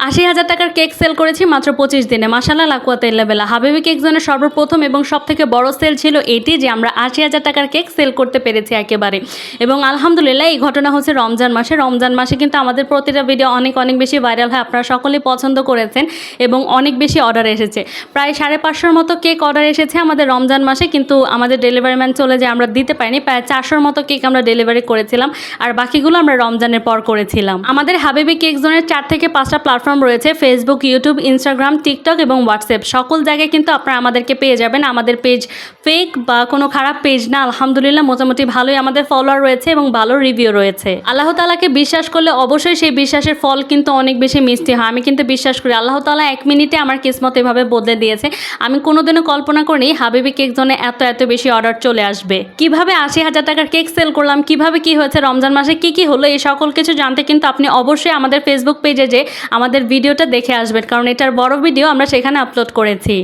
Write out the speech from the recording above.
৮০,০০০ টাকার cake sale করেছি মাত্র ২৫ দিনে। মাশাআল্লাহ লা কুওয়াতা ইল্লা বিল্লাহ। হাবিবি কেক জোনের সর্বপ্রথম এবং সবথেকে বড় সেল ছিল এটি যে আমরা ৮০,০০০ টাকার কেক সেল করতে পেরেছি একেবারে। এবং আলহামদুলিল্লাহ এই ঘটনা হচ্ছে রমজান মাসে। রমজান মাসে কিন্তু আমাদের প্রতিটা ভিডিও অনেক বেশি ভাইরাল হয়। আপনারা সকলেই পছন্দ করেছেন এবং অনেক বেশি অর্ডার এসেছে। প্রায় ৫৫০র মতো কেক অর্ডার এসেছে আমাদের রমজান মাসে, কিন্তু আমাদের ডেলিভারি ম্যান চলে যায়, আমরা দিতে পারিনি। প্রায় ৪০০র মতো কেক আমরা ডেলিভারি করেছিলাম, আর বাকিগুলো আমরা রমজানের পর করেছিলাম। আমাদের হাবিবি কেক জোনের ৪ থেকে ৫টা প্ল্যাটফর্ম রয়েছে, ফেসবুক, ইউটিউব, ইনস্টাগ্রাম, টিকটক এবং হোয়াটসঅ্যাপ। সকল জায়গায় কিন্তু আপনারা আমাদেরকে পেয়ে যাবেন। আমাদের পেজ ফেক বা কোনো খারাপ পেজ না, আলহামদুলিল্লাহ মোটামুটি ভালোই আমাদের ফলোয়ার রয়েছে এবং ভালো রিভিউ রয়েছে। আল্লাহ তাআলাকে বিশ্বাস করলে অবশ্যই সেই বিশ্বাসের ফল কিন্তু অনেক বেশি মিষ্টি হয়। আমি কিন্তু বিশ্বাস করি আল্লাহ তাআলা ১ মিনিটে আমার কিসমত এভাবে বদলে দিয়েছে। আমি কোনোদিনও কল্পনা করিনি হাবিবি কেক জোনে এত বেশি অর্ডার চলে আসবে। কিভাবে ৮০,০০০ টাকার কেক সেল করলাম, কিভাবে কি হয়েছে, রমজান মাসে কি হলো, এই সকল কিছু জানতে কিন্তু আপনি অবশ্যই আমাদের ফেসবুক পেজে যে আমাদের ভিডিওটা দেখে আসবেন, কারণ এটার বড় ভিডিও আমরা সেখানে আপলোড করেছি।